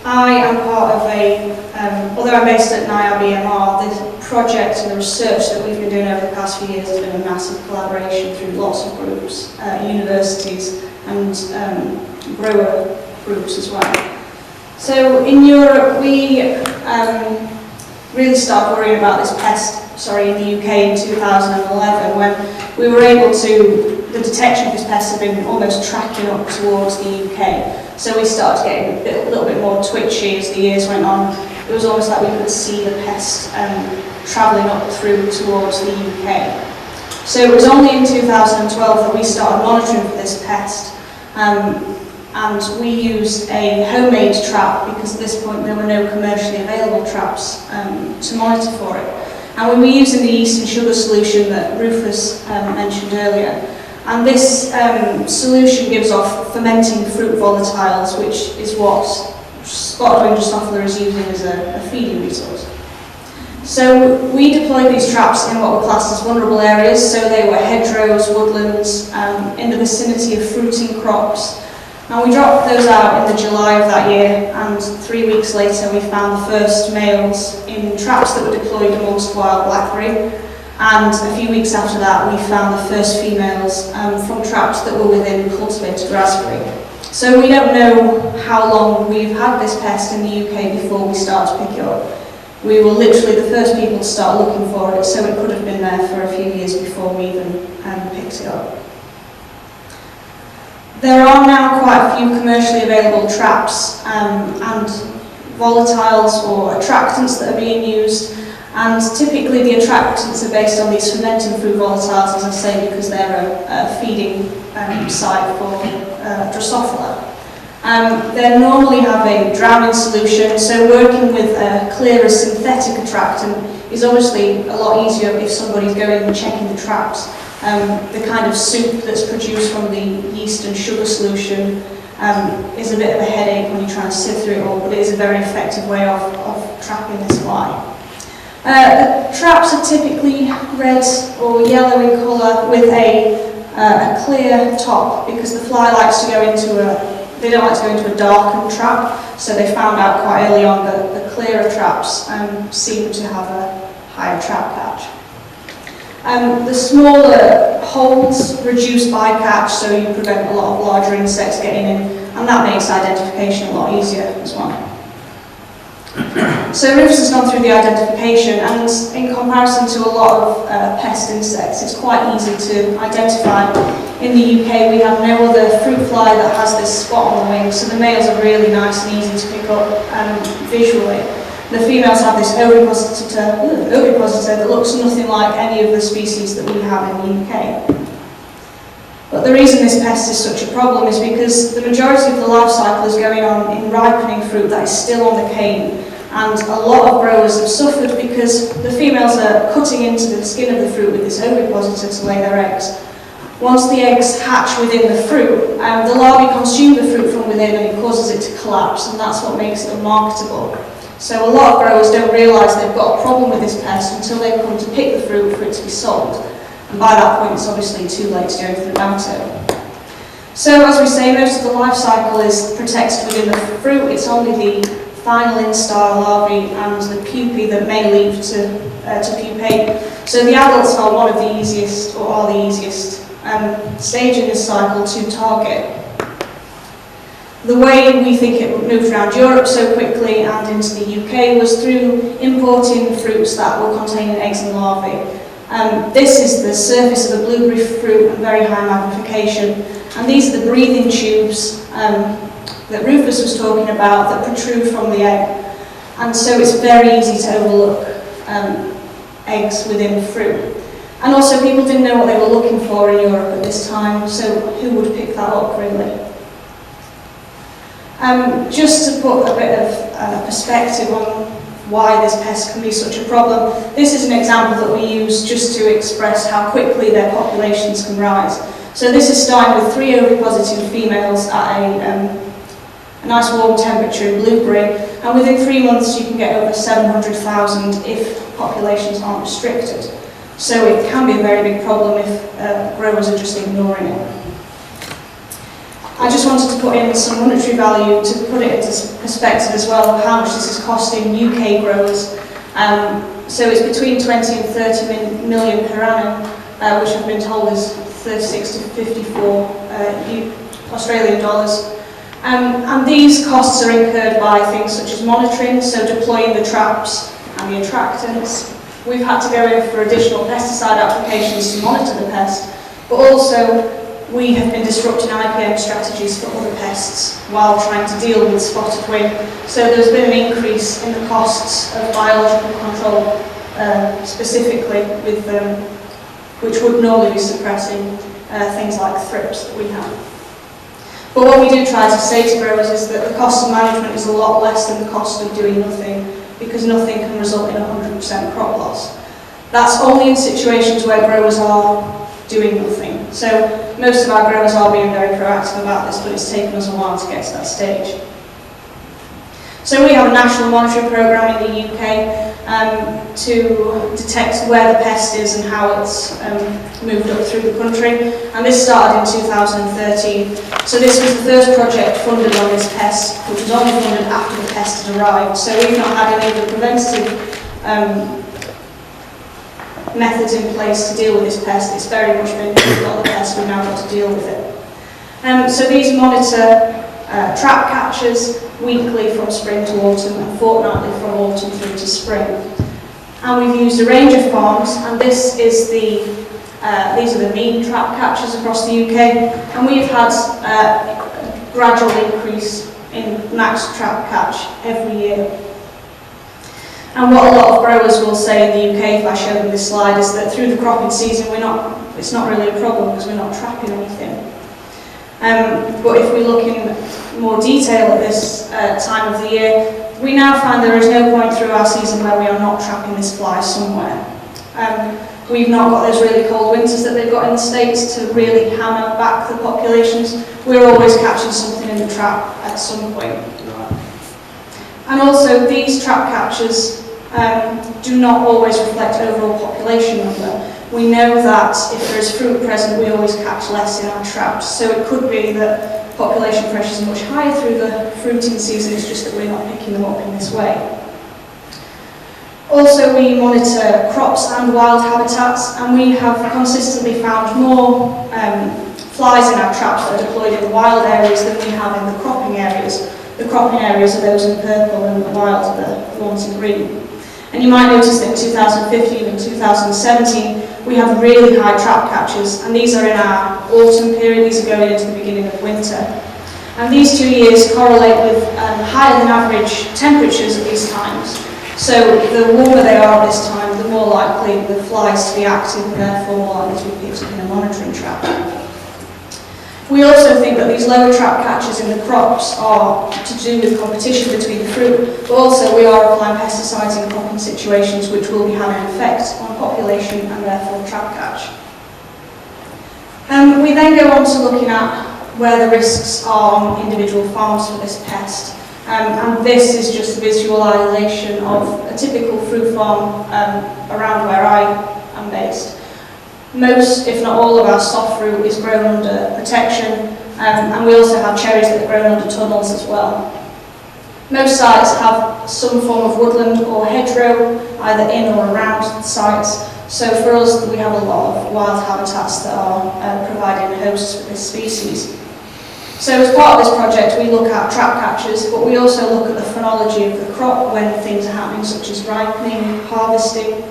I am part of although I'm based at NIAB, the project and the research that we've been doing over the past few years has been a massive collaboration through lots of groups, universities and grower groups as well. So in Europe, we really started worrying about this pest, in the UK in 2011, when we were able to, the detection of this pest had been almost tracking up towards the UK. So we started getting a little bit more twitchy as the years went on. It was almost like we could see the pest travelling up through towards the UK. So it was only in 2012 that we started monitoring for this pest. And we used a homemade trap because at this point there were no commercially available traps to monitor for it. And we were using the yeast and sugar solution that Rufus mentioned earlier. And this solution gives off fermenting fruit volatiles, which is what spotted wing Drosophila is using as a feeding resource. So we deployed these traps in what were classed as vulnerable areas, so they were hedgerows, woodlands, in the vicinity of fruiting crops. And we dropped those out in the July of that year, and 3 weeks later we found the first males in traps that were deployed amongst wild blackberry. And a few weeks after that, we found the first females from traps that were within cultivated raspberry. So we don't know how long we've had this pest in the UK before we start to pick it up. We were literally the first people to start looking for it, so it could have been there for a few years before we even picked it up. There are now quite a few commercially available traps and volatiles or attractants that are being used. And typically the attractants are based on these fermenting fruit volatiles, as I say, because they're a feeding site for Drosophila. They normally have a drowning solution, so working with a clearer synthetic attractant is obviously a lot easier if somebody's going and checking the traps. The kind of soup that's produced from the yeast and sugar solution is a bit of a headache when you try and sift through it all, but it is a very effective way of trapping this fly. The traps are typically red or yellow in colour with a clear top, because the fly likes to go into they don't like to go into a darkened trap, so they found out quite early on that the clearer traps seem to have a higher trap catch. The smaller holes reduce bycatch, so you prevent a lot of larger insects getting in, and that makes identification a lot easier as well. So Rufus has gone through the identification, and in comparison to a lot of pest insects, it's quite easy to identify. In the UK, we have no other fruit fly that has this spot on the wing, so the males are really nice and easy to pick up visually. The females have this ovipositor that looks nothing like any of the species that we have in the UK. But the reason this pest is such a problem is because the majority of the life cycle is going on in ripening fruit that is still on the cane. And a lot of growers have suffered because the females are cutting into the skin of the fruit with this ovipositor to lay their eggs. Once the eggs hatch within the fruit, the larvae consume the fruit from within and it causes it to collapse, and that's what makes it unmarketable. So a lot of growers don't realise they've got a problem with this pest until they come to pick the fruit for it to be sold. And by that point it's obviously too late to go through the battle. So as we say, most of the life cycle is protected within the fruit. It's only the final instar larvae and the pupae that may leave to pupate. So the adults are one of the easiest, or are the easiest, stage in this cycle to target. The way we think it moved around Europe so quickly and into the UK was through importing fruits that were containing eggs and larvae. This is the surface of a blueberry fruit at very high magnification, and these are the breathing tubes that Rufus was talking about that protrude from the egg. And so it's very easy to overlook eggs within fruit. And also people didn't know what they were looking for in Europe at this time, so who would pick that up really? Just to put a bit of perspective on why this pest can be such a problem, this is an example that we use just to express how quickly their populations can rise. So this is starting with 3 ovipositing females at a nice warm temperature in blueberry, and within 3 months you can get over 700,000 if populations aren't restricted. So it can be a very big problem if growers are just ignoring it. I just wanted to put in some monetary value to put it into perspective as well of how much this is costing UK growers. So it's between 20 and 30 million per annum, which I've been told is 36 to 54 Australian dollars. And these costs are incurred by things such as monitoring, so deploying the traps and the attractants. We've had to go in for additional pesticide applications to monitor the pest, but also we have been disrupting IPM strategies for other pests while trying to deal with spotted wing. So there's been an increase in the costs of biological control, specifically with which would normally be suppressing things like thrips that we have. But what we do try to say to growers is that the cost of management is a lot less than the cost of doing nothing, because nothing can result in 100% crop loss. That's only in situations where growers are doing nothing. So most of our growers are being very proactive about this, but it's taken us a while to get to that stage. So we have a national monitoring programme in the UK to detect where the pest is and how it's moved up through the country. And this started in 2013. So this was the first project funded on this pest, which was only funded after the pest had arrived. So we've not had any of the preventative methods in place to deal with this pest. It's very much been a lot of the pest we've now got to deal with it. So these monitor trap catches weekly from spring to autumn and fortnightly from autumn through to spring. And we've used a range of farms, and this is these are the mean trap catches across the UK, and we've had a gradual increase in max trap catch every year. And what a lot of growers will say in the UK, if I show them this slide, is that through the cropping season it's not really a problem because we're not trapping anything. But if we look in more detail at this time of the year, we now find there is no point through our season where we are not trapping this fly somewhere. We've not got those really cold winters that they've got in the States to really hammer back the populations. We're always catching something in the trap at some point. And also these trap catches do not always reflect overall population number. We know that if there is fruit present, we always catch less in our traps. So it could be that population pressures are much higher through the fruiting season, it's just that we're not picking them up in this way. Also, we monitor crops and wild habitats, and we have consistently found more flies in our traps that are deployed in the wild areas than we have in the cropping areas. The cropping areas are those in purple and the wild are the ones in green. And you might notice that in 2015 and 2017 we have really high trap catches, and these are in our autumn period, these are going into the beginning of winter. And these 2 years correlate with higher than average temperatures at these times. So the warmer they are at this time, the more likely the flies to be active and therefore more likely to be picked up in a monitoring trap. We also think that these lower trap catches in the crops are to do with competition between the fruit, but also we are applying pesticides in cropping situations which will be having an effect on population and therefore trap catch. We then go on to looking at where the risks are on individual farms for this pest. And this is just a visualisation of a typical fruit farm around where I am based. Most, if not all, of our soft fruit is grown under protection, and we also have cherries that are grown under tunnels as well. Most sites have some form of woodland or hedgerow, either in or around the sites. So for us, we have a lot of wild habitats that are providing hosts for this species. So as part of this project, we look at trap catches, but we also look at the phenology of the crop when things are happening, such as ripening, harvesting.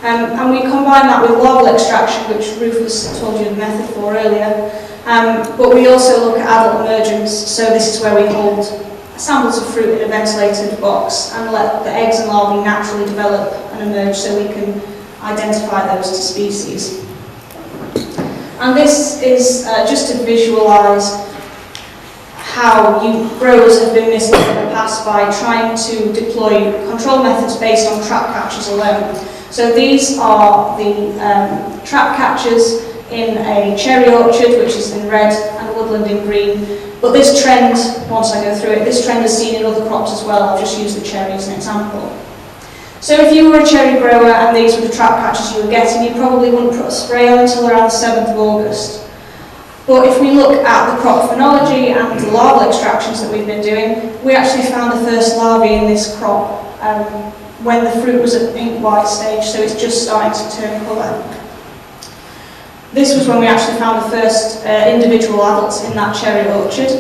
And we combine that with larval extraction, which Rufus told you the method for earlier. But we also look at adult emergence, so this is where we hold samples of fruit in a ventilated box and let the eggs and larvae naturally develop and emerge so we can identify those to species. And this is just to visualise how growers have been misled in the past by trying to deploy control methods based on trap catches alone. So these are the trap catches in a cherry orchard, which is in red, and woodland in green. But this trend, once I go through it, this trend is seen in other crops as well. I'll just use the cherry as an example. So if you were a cherry grower and these were the trap catches you were getting, you probably wouldn't put a spray on until around the 7th of August. But if we look at the crop phenology and the larval extractions that we've been doing, we actually found the first larvae in this crop when the fruit was at the pink-white stage, so it's just starting to turn colour. This was when we actually found the first individual adults in that cherry orchard.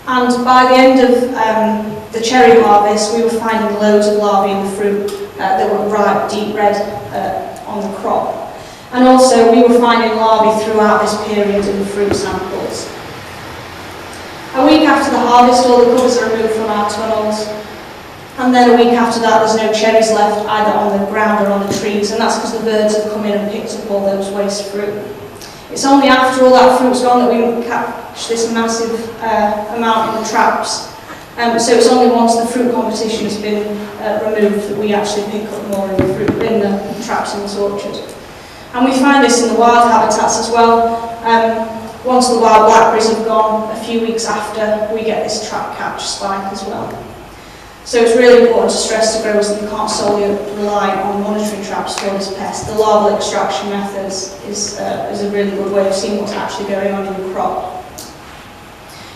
And by the end of the cherry harvest, we were finding loads of larvae in the fruit that were bright, deep red on the crop. And also, we were finding larvae throughout this period in the fruit samples. A week after the harvest, all the covers are removed from our tunnels. And then a week after that, there's no cherries left either on the ground or on the trees, and that's because the birds have come in and picked up all those waste fruit. It's only after all that fruit's gone that we catch this massive amount in the traps. So it's only once the fruit competition has been removed that we actually pick up more in the fruit in the traps in this orchard. And we find this in the wild habitats as well. Once the wild blackberries have gone, a few weeks after, we get this trap catch spike as well. So it's really important to stress to growers that you can't solely rely on monitoring traps for this pest. The larval extraction methods is a really good way of seeing what's actually going on in the crop.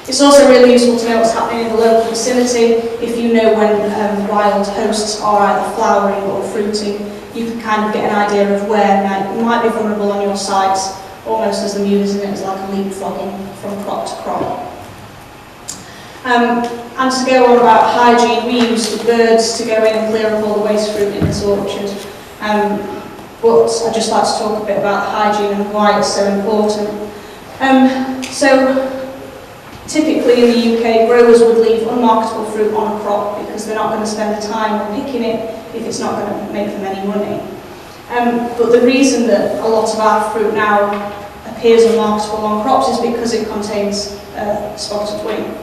It's also really useful to know what's happening in the local vicinity. If you know when wild hosts are either flowering or fruiting, you can kind of get an idea of where might be vulnerable on your sites, almost as them using it as like a leapfrogging from crop to crop. And to go on about hygiene, we use the birds to go in and clear up all the waste fruit in this orchard. But I'd just like to talk a bit about hygiene and why it's so important. So typically in the UK, growers would leave unmarketable fruit on a crop because they're not going to spend the time picking it if it's not going to make them any money. But the reason that a lot of our fruit now appears unmarketable on crops is because it contains spotted wing.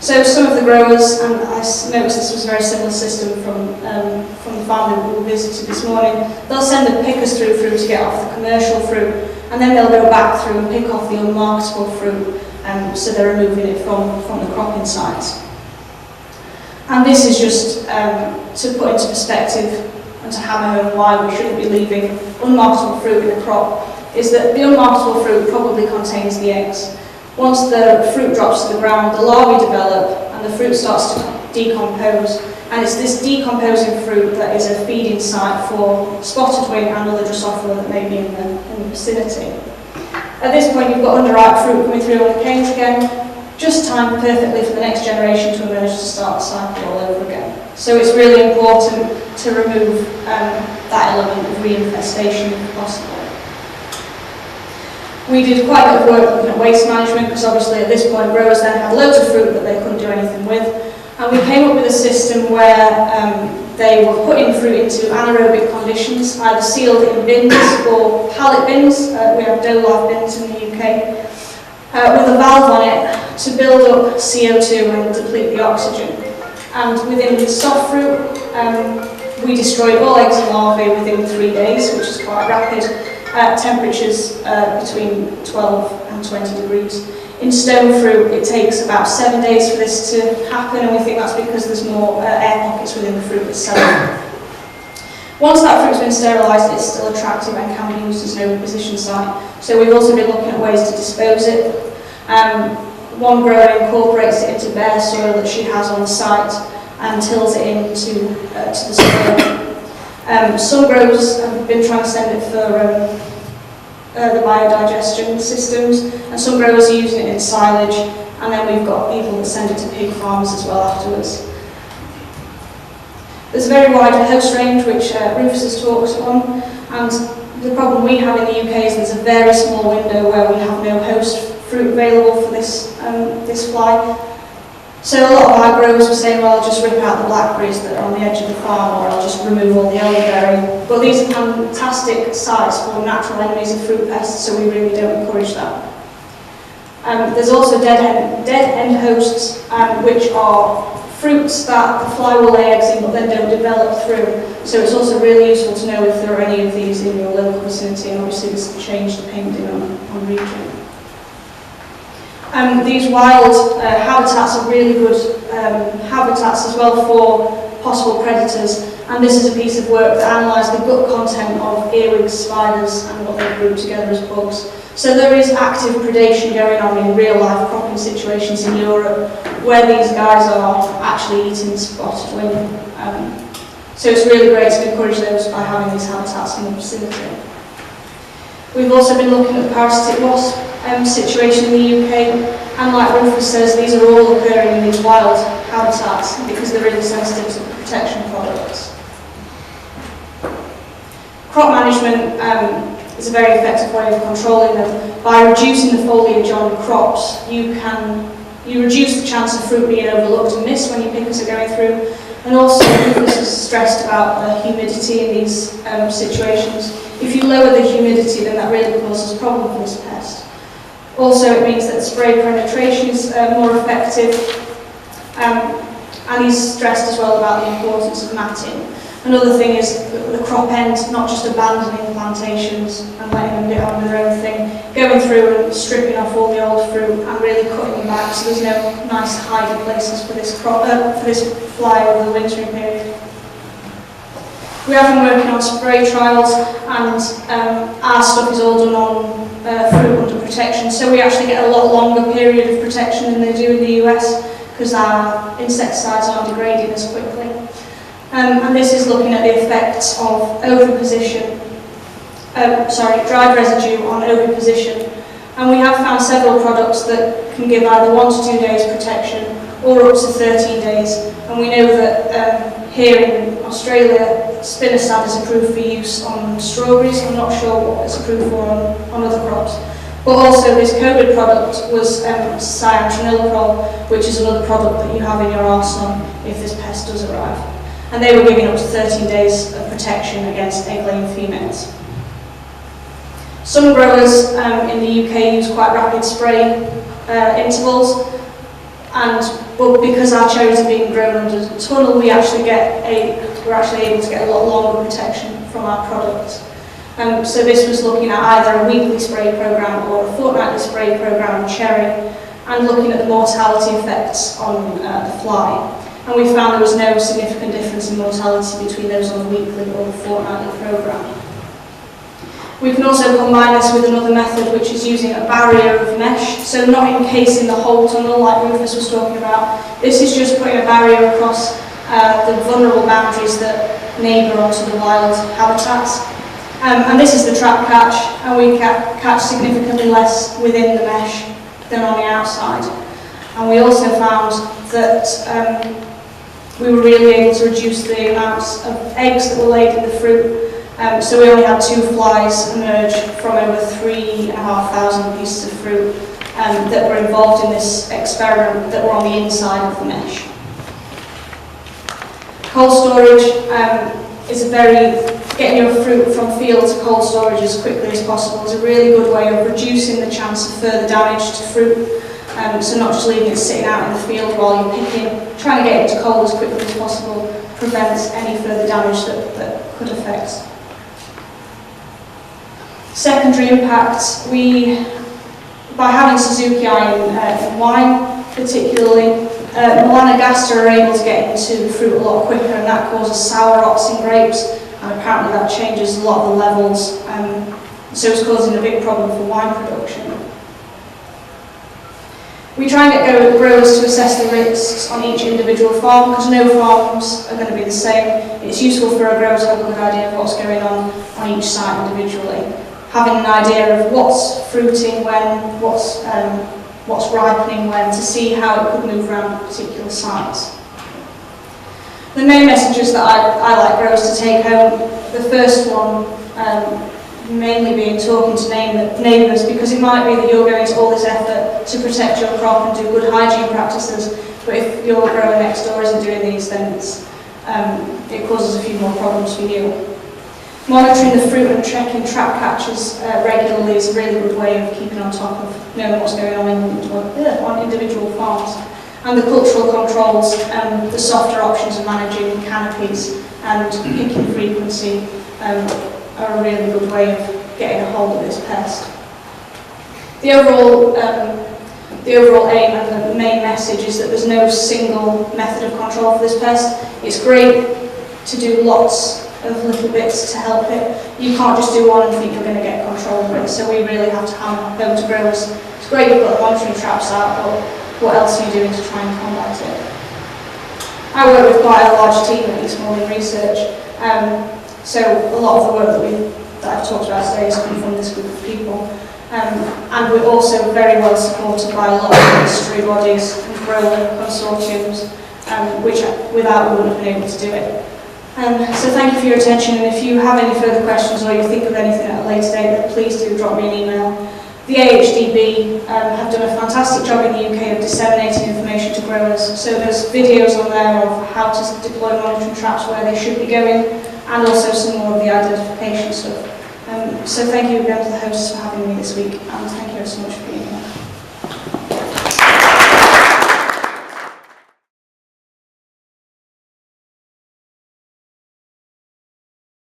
So some of the growers, and I noticed this was a very similar system from the farm that we visited this morning, they'll send the pickers through fruit to get off the commercial fruit, and then they'll go back through and pick off the unmarketable fruit, so they're removing it from the cropping sites. And this is just to put into perspective and to hammer home why we shouldn't be leaving unmarketable fruit in the crop, is that the unmarketable fruit probably contains the eggs. Once the fruit drops to the ground, the larvae develop and the fruit starts to decompose. And it's this decomposing fruit that is a feeding site for spotted wing and other Drosophila that may be in the vicinity. At this point, you've got underripe fruit coming through on the canes again, just timed perfectly for the next generation to emerge to start the cycle all over again. So it's really important to remove that element of reinfestation if possible. We did quite a bit of work looking at waste management because obviously at this point growers then had loads of fruit that they couldn't do anything with, and we came up with a system where they were putting fruit into anaerobic conditions, either sealed in bins or pallet bins. We have dough bins in the UK, with a valve on it to build up CO2 and deplete the oxygen. And within the soft fruit, we destroyed all eggs and larvae within 3 days, which is quite rapid. At temperatures between 12 and 20 degrees. In stone fruit, it takes about 7 days for this to happen, and we think that's because there's more air pockets within the fruit itself. Once that fruit's been sterilised, it's still attractive and can be used as an open-position site. So we've also been looking at ways to dispose it. One grower incorporates it into bare soil that she has on the site and tills it into the soil. Some growers have been trying to send it for the biodigestion systems, and some growers are using it in silage, and then we've got people that send it to pig farms as well afterwards. There's a very wide host range which Rufus has talked on, and the problem we have in the UK is there's a very small window where we have no host fruit available for this fly. So a lot of our growers were saying, well, I'll just rip out the blackberries that are on the edge of the farm, or I'll just remove all the elderberry. But these are fantastic sites for natural enemies of fruit pests, so we really don't encourage that. There's also dead end hosts, which are fruits that the fly will lay eggs in but then don't develop through. So it's also really useful to know if there are any of these in your local vicinity, and obviously this will change depending on region. These wild habitats are really good habitats as well for possible predators, and this is a piece of work that analysed the gut content of earwig spiders and what they group together as bugs. So there is active predation going on in real life cropping situations in Europe where these guys are actually eating spotted wing. So it's really great to encourage those by having these habitats in the vicinity. We've also been looking at the parasitic wasp situation in the UK, and like Rufus says, these are all occurring in these wild habitats because they're really sensitive to protection products. Crop management is a very effective way of controlling them. By reducing the foliage on crops, you reduce the chance of fruit being overlooked and missed when your pickers are going through. And also, Rufus is stressed about the humidity in these situations. If you lower the humidity, then that really causes a problem for this pest. Also, it means that spray penetration is more effective, and he's stressed as well about the importance of matting. Another thing is the crop end, not just abandoning plantations and letting them get on with their own thing, going through and stripping off all the old fruit and really cutting them back so there's no nice hiding places for this fly over the wintering period. We have been working on spray trials, and our stuff is all done on fruit under protection, so we actually get a lot longer period of protection than they do in the US because our insecticides aren't degrading as quickly. And this is looking at the effects of oviposition, dried residue on oviposition. And we have found several products that can give either 1 to 2 days protection or up to 13 days. And we know that here in Australia, spinosad is approved for use on strawberries. I'm not sure what it's approved for on other crops. But also this COVID product was cyantraniliprole, which is another product that you have in your arsenal if this pest does arrive. And they were giving up to 13 days of protection against egg-laying females. Some growers in the UK use quite rapid spray intervals, but because our cherries are being grown under the tunnel, we're actually able to get a lot longer protection from our product. So this was looking at either a weekly spray programme or a fortnightly spray programme on cherry, and looking at the mortality effects on the fly. And we found there was no significant difference in mortality between those on the weekly or the fortnightly programme. We can also combine this with another method, which is using a barrier of mesh, so not encasing the whole tunnel like Rufus was talking about. This is just putting a barrier across the vulnerable boundaries that neighbour onto the wild habitats. And this is the trap catch, and we catch significantly less within the mesh than on the outside. And we also found that we were really able to reduce the amounts of eggs that were laid in the fruit. So we only had 2 flies emerge from over 3,500 pieces of fruit that were involved in this experiment that were on the inside of the mesh. Cold storage is getting your fruit from field to cold storage as quickly as possible is a really good way of reducing the chance of further damage to fruit. So not just leaving it sitting out in the field while you're picking, trying to get it to cold as quickly as possible prevents any further damage that could affect. Secondary impacts, by having Suzuki in wine particularly, melanogaster are able to get into the fruit a lot quicker, and that causes sour rots in grapes, and apparently that changes a lot of the levels, so it's causing a big problem for wine production. We try and get growers to assess the risks on each individual farm, because no farms are going to be the same. It's useful for a grower to have a good idea of what's going on each site individually. Having an idea of what's fruiting when, what's ripening when, to see how it could move around particular sites. The main messages that I like growers to take home, the first one mainly being talking to neighbours, because it might be that you're going to all this effort to protect your crop and do good hygiene practices, but if your grower next door isn't doing these, then it causes a few more problems for you. Monitoring the fruit and checking trap catches regularly is a really good way of keeping on top of knowing what's going on individual farms. And the cultural controls, the softer options of managing canopies and picking frequency are a really good way of getting a hold of this pest. The the overall aim and the main message is that there's no single method of control for this pest. It's great to do lots of little bits to help it. You can't just do one and think you're going to get control of it, so we really have to hammer home to growers. It's great you've got monitoring traps out, but what else are you doing to try and combat it? I work with quite a large team at UK Research, so a lot of the work that I've talked about today has come from this group of people. And we're also very well supported by a lot of industry bodies and grower consortiums, which without we wouldn't have been able to do it. So thank you for your attention, and if you have any further questions or you think of anything at a later date, then please do drop me an email. The AHDB have done a fantastic job in the UK of disseminating information to growers, so there's videos on there of how to deploy monitoring traps, where they should be going, and also some more of the identification stuff. So thank you again to the hosts for having me this week, and thank you so much for being here.